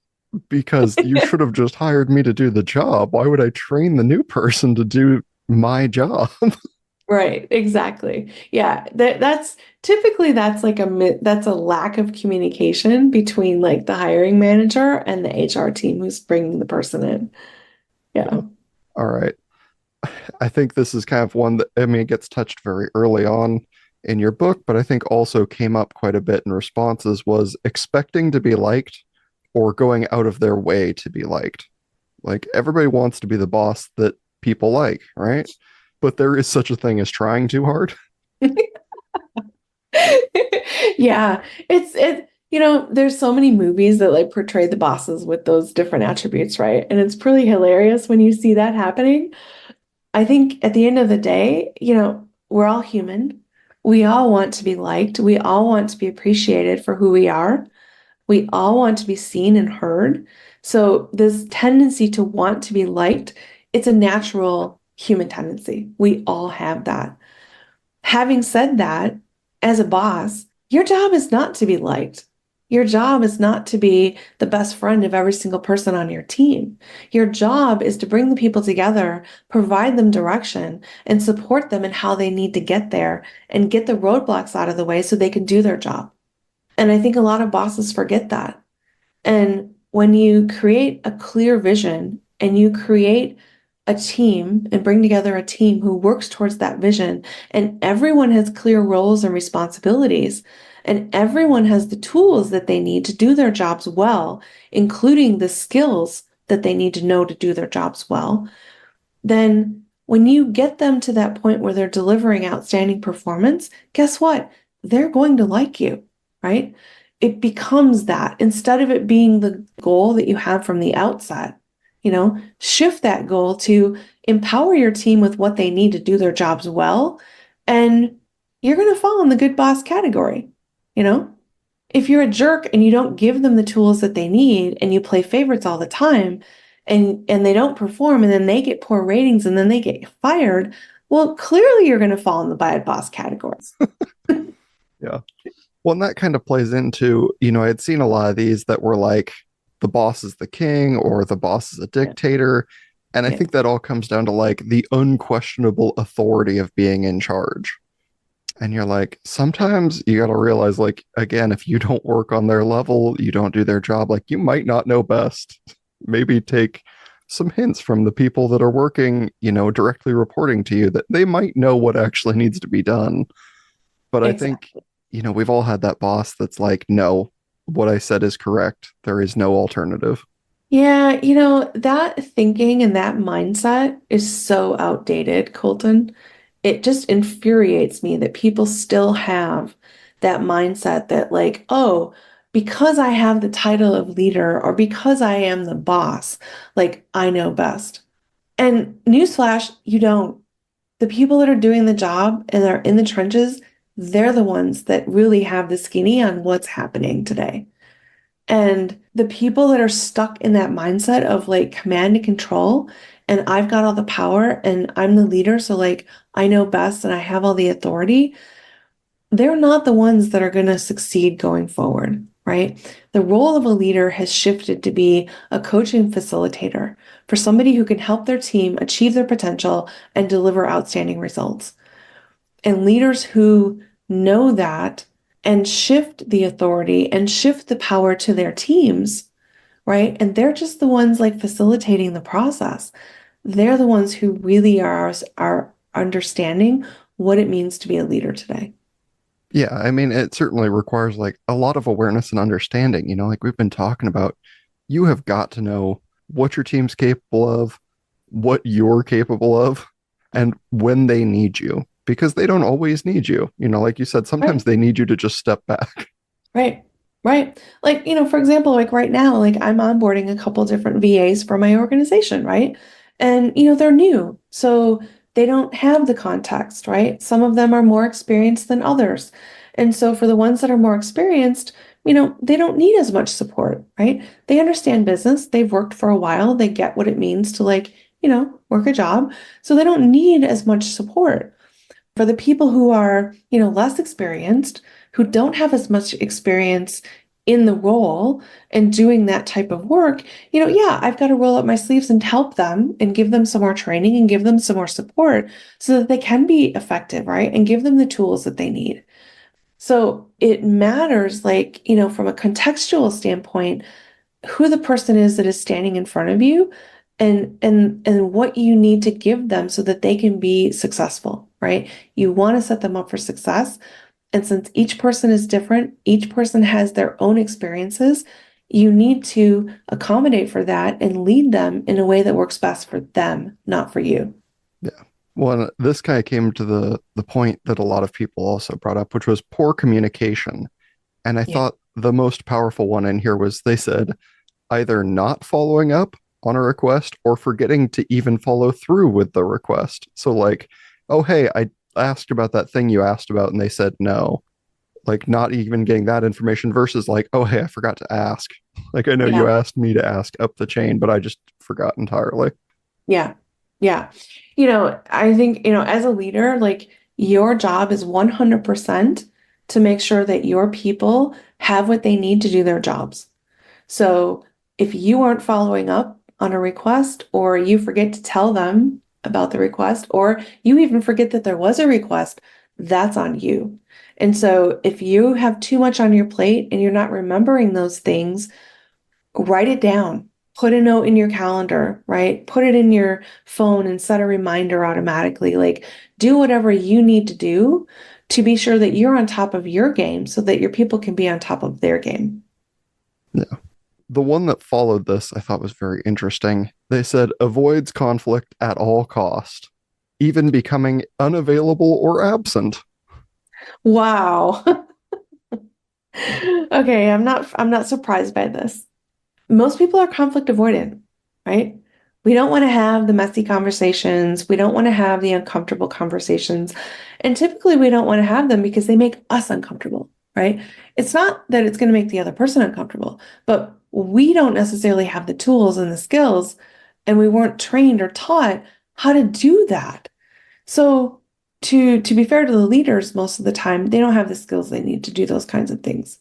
Speaker 1: because you should have just hired me to do the job. Why would I train the new person to do my job?
Speaker 2: Right, exactly. Yeah, that's typically that's like that's a lack of communication between like the hiring manager and the HR team who's bringing the person in. Yeah.
Speaker 1: Yeah. All right. I think this is kind of one that, I mean, it gets touched very early on in your book, but I think also came up quite a bit in responses was expecting to be liked or going out of their way to be liked. Like everybody wants to be the boss that people like, right? But there is such a thing as trying too hard.
Speaker 2: Yeah, there's so many movies that like portray the bosses with those different attributes, right? And it's pretty hilarious when you see that happening. I think at the end of the day, we're all human. We all want to be liked. We all want to be appreciated for who we are. We all want to be seen and heard. So this tendency to want to be liked, it's a natural human tendency. We all have that. Having said that, as a boss, your job is not to be liked. Your job is not to be the best friend of every single person on your team. Your job is to bring the people together, provide them direction, and support them in how they need to get there and get the roadblocks out of the way so they can do their job. And I think a lot of bosses forget that. And when you create a clear vision and you create a team and bring together a team who works towards that vision, and everyone has clear roles and responsibilities, and everyone has the tools that they need to do their jobs well, including the skills that they need to know to do their jobs well, then when you get them to that point where they're delivering outstanding performance, guess what? They're going to like you, right? It becomes that instead of it being the goal that you have from the outset, shift that goal to empower your team with what they need to do their jobs well. And you're going to fall in the good boss category, you know? If you're a jerk and you don't give them the tools that they need and you play favorites all the time and they don't perform and then they get poor ratings and then they get fired, well, clearly you're going to fall in the bad boss category.
Speaker 1: Yeah. Well, and that kind of plays into, I'd seen a lot of these that were like the boss is the king or the boss is a
Speaker 2: Yeah.
Speaker 1: dictator. And I
Speaker 2: Yeah.
Speaker 1: think that all comes down to like the unquestionable authority of being in charge. And you're like, sometimes you got to realize, like, again, if you don't work on their level, you don't do their job, like, you might not know best. Maybe take some hints from the people that are working, directly reporting to you that they might know what actually needs to be done. But I think,
Speaker 2: Exactly.
Speaker 1: we've all had that boss that's like, no, what I said is correct. There is no alternative.
Speaker 2: Yeah, that thinking and that mindset is so outdated, Colton. It just infuriates me that people still have that mindset that, like, oh, because I have the title of leader or because I am the boss, like, I know best. And newsflash, you don't. The people that are doing the job and are in the trenches, they're the ones that really have the skinny on what's happening today. And the people that are stuck in that mindset of like command and control, and I've got all the power and I'm the leader, so like I know best and I have all the authority, they're not the ones that are going to succeed going forward, right? The role of a leader has shifted to be a coaching facilitator for somebody who can help their team achieve their potential and deliver outstanding results. And leaders who know that and shift the authority and shift the power to their teams, right? And they're just the ones like facilitating the process. They're the ones who really are understanding what it means to be a leader today.
Speaker 1: Yeah, I mean, it certainly requires like a lot of awareness and understanding, like we've been talking about. You have got to know what your team's capable of, what you're capable of, and when they need you, because they don't always need you. Like you said, sometimes
Speaker 2: Right.
Speaker 1: they need you to just step back.
Speaker 2: Right. Right. Like, for example, like right now, like I'm onboarding a couple different VAs for my organization, right? And, they're new. So they don't have the context, right? Some of them are more experienced than others. And so for the ones that are more experienced, they don't need as much support, right? They understand business. They've worked for a while. They get what it means to like, work a job. So they don't need as much support. For the people who are, less experienced, who don't have as much experience in the role and doing that type of work, yeah, I've got to roll up my sleeves and help them and give them some more training and give them some more support so that they can be effective, right? And give them the tools that they need. So it matters, like, from a contextual standpoint, who the person is that is standing in front of you and what you need to give them so that they can be successful, right? You want to set them up for success. And since each person is different, each person has their own experiences, you need to accommodate for that and lead them in a way that works best for them, not for you.
Speaker 1: Yeah. Well, and this kind of came to the point that a lot of people also brought up, which was poor communication. And I
Speaker 2: Yeah.
Speaker 1: thought the most powerful one in here was they said either not following up on a request or forgetting to even follow through with the request. So like, oh hey, I asked about that thing you asked about and they said no. Like not even getting that information versus like, oh hey, I forgot to ask. Like I know you
Speaker 2: Yeah.
Speaker 1: asked me to ask up the chain, but I just forgot entirely.
Speaker 2: Yeah. Yeah. I think, as a leader, like Your job is 100% to make sure that your people have what they need to do their jobs. So if you aren't following up on a request, or you forget to tell them about the request, or you even forget that there was a request, that's on you. And so if you have too much on your plate and you're not remembering those things, write it down. Put a note in your calendar, right? Put it in your phone and set a reminder automatically. Like, do whatever you need to do to be sure that you're on top of your game so that your people can be on top of their game.
Speaker 1: Yeah. The one that followed this I thought was very interesting. They said avoids conflict at all cost, even becoming unavailable or absent.
Speaker 2: Wow. Okay, I'm not surprised by this. Most people are conflict avoidant, right? We don't want to have the messy conversations. We don't want to have the uncomfortable conversations. And typically we don't want to have them because they make us uncomfortable, right? It's not that it's going to make the other person uncomfortable, but we don't necessarily have the tools and the skills, and we weren't trained or taught how to do that. So to be fair to the leaders, most of the time, they don't have the skills they need to do those kinds of things.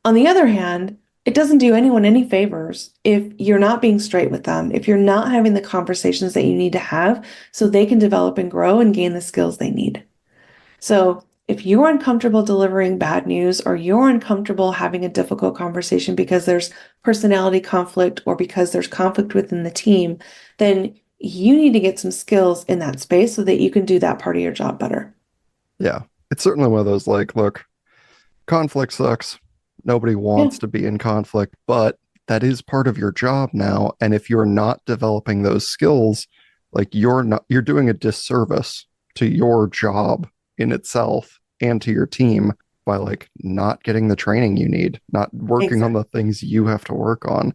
Speaker 2: On the other hand, it doesn't do anyone any favors if you're not being straight with them, if you're not having the conversations that you need to have so they can develop and grow and gain the skills they need. So if you're uncomfortable delivering bad news, or you're uncomfortable having a difficult conversation because there's personality conflict or because there's conflict within the team, then you need to get some skills in that space so that you can do that part of your job better.
Speaker 1: Yeah. It's certainly one of those like, look, conflict sucks. Nobody
Speaker 2: Yeah,
Speaker 1: wants to be in conflict, but that is part of your job now. And if you're not developing those skills, like you're doing a disservice to your job in itself and to your team by like not getting the training you need, not working on
Speaker 2: exactly.
Speaker 1: the things you have to work on.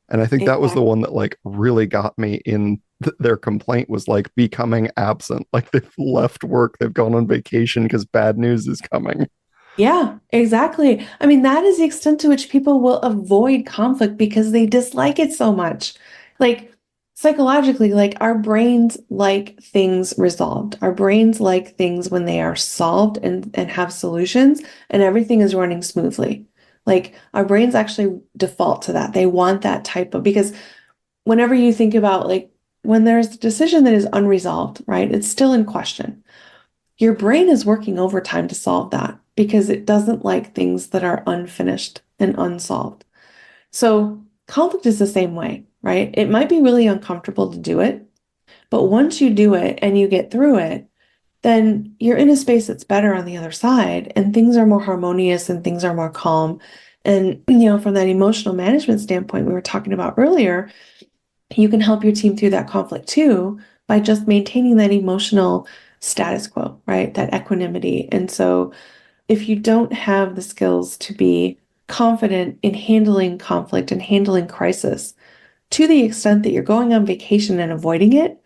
Speaker 1: And I think that was the
Speaker 2: Exactly.
Speaker 1: one that like really got me in their complaint was like becoming absent. Like they've left work, they've gone on vacation because bad news is coming.
Speaker 2: Yeah, exactly. I mean, that is the extent to which people will avoid conflict because they dislike it so much. Like psychologically, like our brains like things resolved. Our brains like things when they are solved and have solutions and everything is running smoothly. Like our brains actually default to that. They want that type of, because whenever you think about like when there's a decision that is unresolved, right? It's still in question. Your brain is working overtime to solve that because it doesn't like things that are unfinished and unsolved. So conflict is the same way, right? It might be really uncomfortable to do it, but once you do it and you get through it, then you're in a space that's better on the other side, and things are more harmonious and things are more calm. And, from that emotional management standpoint we were talking about earlier, you can help your team through that conflict too by just maintaining that emotional status quo, right? That equanimity. And so if you don't have the skills to be confident in handling conflict and handling crisis to the extent that you're going on vacation and avoiding it,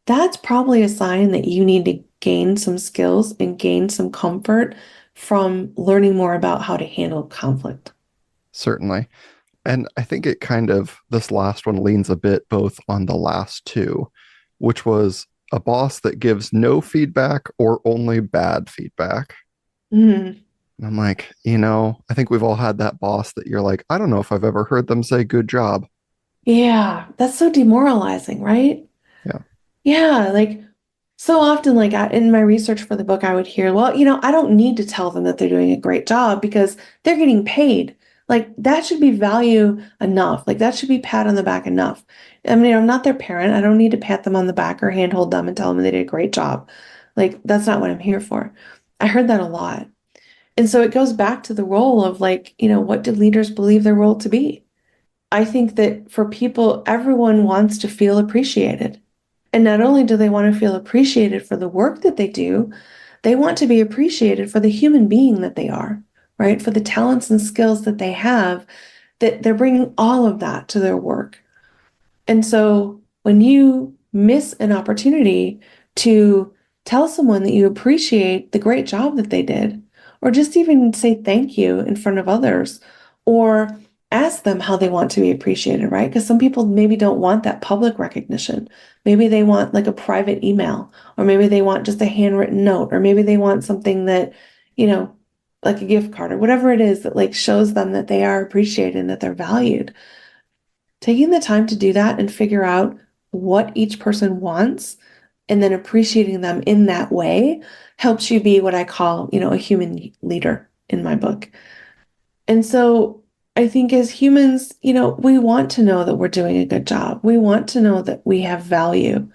Speaker 2: that's probably a sign that you need to gain some skills and gain some comfort from learning more about how to handle conflict.
Speaker 1: Certainly. And I think it kind of, this last one leans a bit both on the last two, which was a boss that gives no feedback or only bad feedback.
Speaker 2: Mm,
Speaker 1: And I'm like, I think we've all had that boss that you're like, I don't know if I've ever heard them say good job.
Speaker 2: yeah, that's so demoralizing, right?
Speaker 1: Yeah.
Speaker 2: Yeah, like so often, like in my research for the book, I would hear, well, I don't need to tell them that they're doing a great job because they're getting paid. Like that should be value enough. Like that should be pat on the back enough. I mean, I'm not their parent. I don't need to pat them on the back or handhold them and tell them they did a great job. Like that's not what I'm here for. I heard that a lot. And so it goes back to the role of like, what do leaders believe their role to be? I think that for people, everyone wants to feel appreciated. And not only do they want to feel appreciated for the work that they do, they want to be appreciated for the human being that they are, right? For the talents and skills that they have, that they're bringing all of that to their work. And so when you miss an opportunity to tell someone that you appreciate the great job that they did, or just even say thank you in front of others, or ask them how they want to be appreciated, right? Because some people maybe don't want that public recognition. Maybe they want like a private email, or maybe they want just a handwritten note, or maybe they want something that, you know, like a gift card or whatever it is that like shows them that they are appreciated and that they're valued. Taking the time to do that and figure out what each person wants and then appreciating them in that way helps you be what I call, a human leader in my book. And so I think as humans, we want to know that we're doing a good job. We want to know that we have value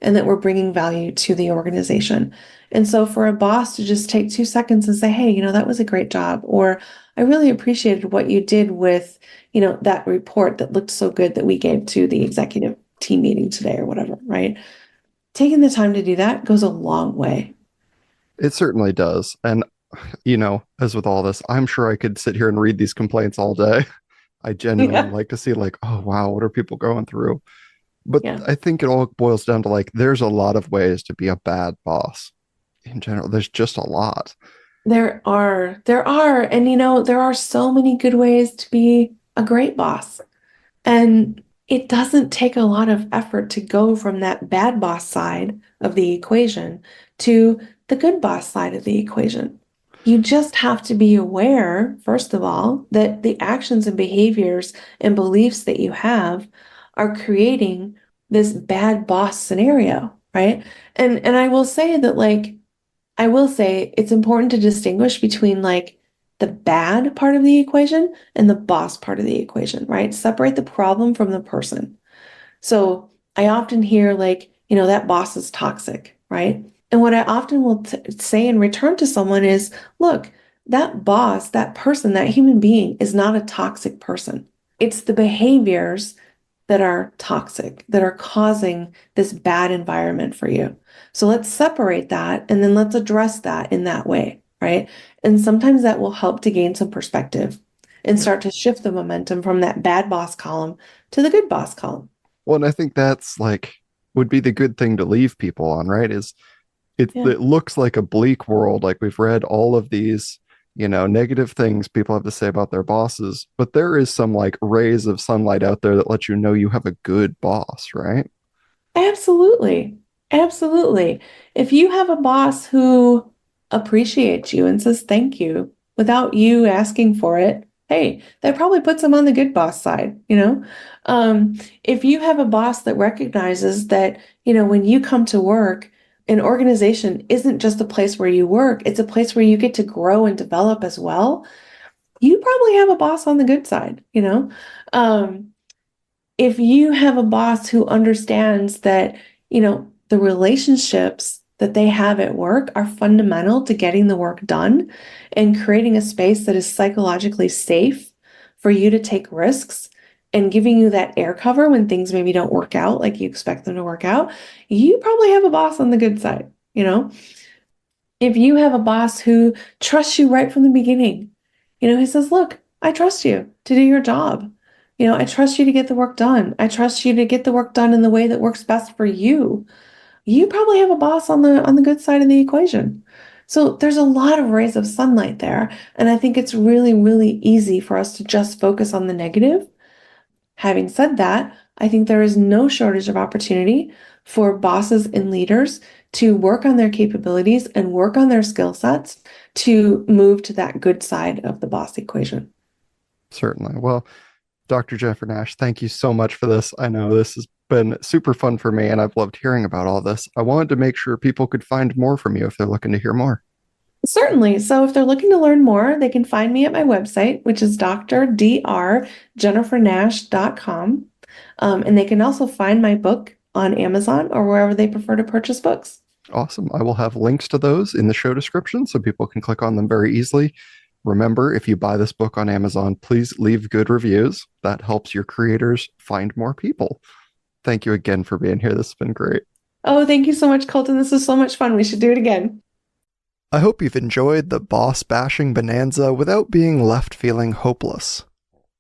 Speaker 2: and that we're bringing value to the organization. And so for a boss to just take 2 seconds and say, hey, that was a great job, or I really appreciated what you did with, that report that looked so good that we gave to the executive team meeting today or whatever, right? Taking the time to do that goes a long way.
Speaker 1: It certainly does. And, as with all this, I'm sure I could sit here and read these complaints all day. I genuinely
Speaker 2: Yeah.
Speaker 1: like to see, like, oh, wow, what are people going through? But
Speaker 2: Yeah.
Speaker 1: I think it all boils down to, like, there's a lot of ways to be a bad boss. In general, there's just a lot.
Speaker 2: And there are so many good ways to be a great boss. And it doesn't take a lot of effort to go from that bad boss side of the equation to the good boss side of the equation. You just have to be aware, first of all, that the actions and behaviors and beliefs that you have are creating this bad boss scenario, right? And I will say it's important to distinguish between like the bad part of the equation and the boss part of the equation, right? Separate the problem from the person. So I often hear like, that boss is toxic, right? And what I often will say in return to someone is, look, that boss, that person, that human being is not a toxic person. It's the behaviors that are toxic, that are causing this bad environment for you. So let's separate that and then let's address that in that way, right? And sometimes that will help to gain some perspective and
Speaker 1: Yeah.
Speaker 2: start to shift the momentum from that bad boss column to the good boss column.
Speaker 1: Well, and I think that's like would be the good thing to leave people on, right? Is
Speaker 2: Yeah.
Speaker 1: it looks like a bleak world. Like we've read all of these, negative things people have to say about their bosses, but there is some like rays of sunlight out there that let you know you have a good boss, right?
Speaker 2: Absolutely. Absolutely. If you have a boss who appreciates you and says thank you without you asking for it, hey, that probably puts them on the good boss side. If you have a boss that recognizes that, when you come to work, an organization isn't just a place where you work, it's a place where you get to grow and develop as well. You probably have a boss on the good side. Um, if you have a boss who understands that, the relationships that they have at work are fundamental to getting the work done and creating a space that is psychologically safe for you to take risks and giving you that air cover when things maybe don't work out like you expect them to work out, you probably have a boss on the good side. If you have a boss who trusts you right from the beginning, he says, look, I trust you to do your job. I trust you to get the work done. I trust you to get the work done in the way that works best for you. You probably have a boss on the good side of the equation. So there's a lot of rays of sunlight there. And I think it's really, really easy for us to just focus on the negative. Having said that, I think there is no shortage of opportunity for bosses and leaders to work on their capabilities and work on their skill sets to move to that good side of the boss equation.
Speaker 1: Certainly. Well, Dr. Jennifer Nash, thank you so much for this. I know this has been super fun for me and I've loved hearing about all this. I wanted to make sure people could find more from you if they're looking to hear more.
Speaker 2: Certainly. So if they're looking to learn more, they can find me at my website, which is drdjennifernash.com. And they can also find my book on Amazon or wherever they prefer to purchase books.
Speaker 1: Awesome. I will have links to those in the show description so people can click on them very easily. Remember, if you buy this book on Amazon, please leave good reviews. That helps your creators find more people. Thank you again for being here. This has been great.
Speaker 2: Oh, thank you so much, Colton. This was so much fun. We should do it again.
Speaker 1: I hope you've enjoyed the boss bashing bonanza without being left feeling hopeless.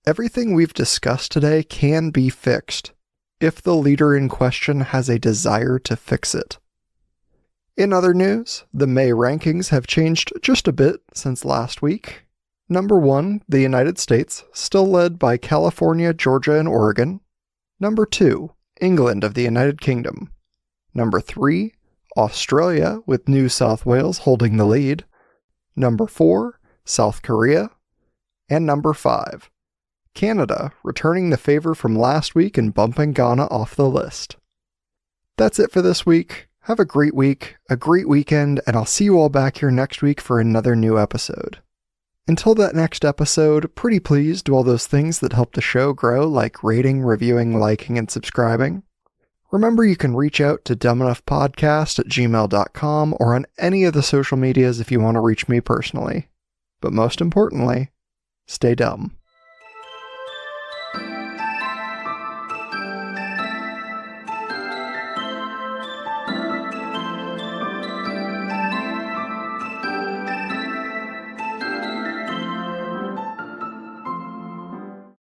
Speaker 1: Everything we've discussed today can be fixed if the leader in question has a desire to fix it. In other news, the May rankings have changed just a bit since last week. Number 1, the United States, still led by California, Georgia, and Oregon. Number 2, England of the United Kingdom. Number 3, Australia, with New South Wales holding the lead. Number 4, South Korea. And number 5, Canada, returning the favor from last week and bumping Ghana off the list. That's it for this week. Have a great week, a great weekend, and I'll see you all back here next week for another new episode. Until that next episode, pretty please do all those things that help the show grow, like rating, reviewing, liking, and subscribing. Remember, you can reach out to dumbenoughpodcast@gmail.com or on any of the social medias if you want to reach me personally. But most importantly, stay dumb.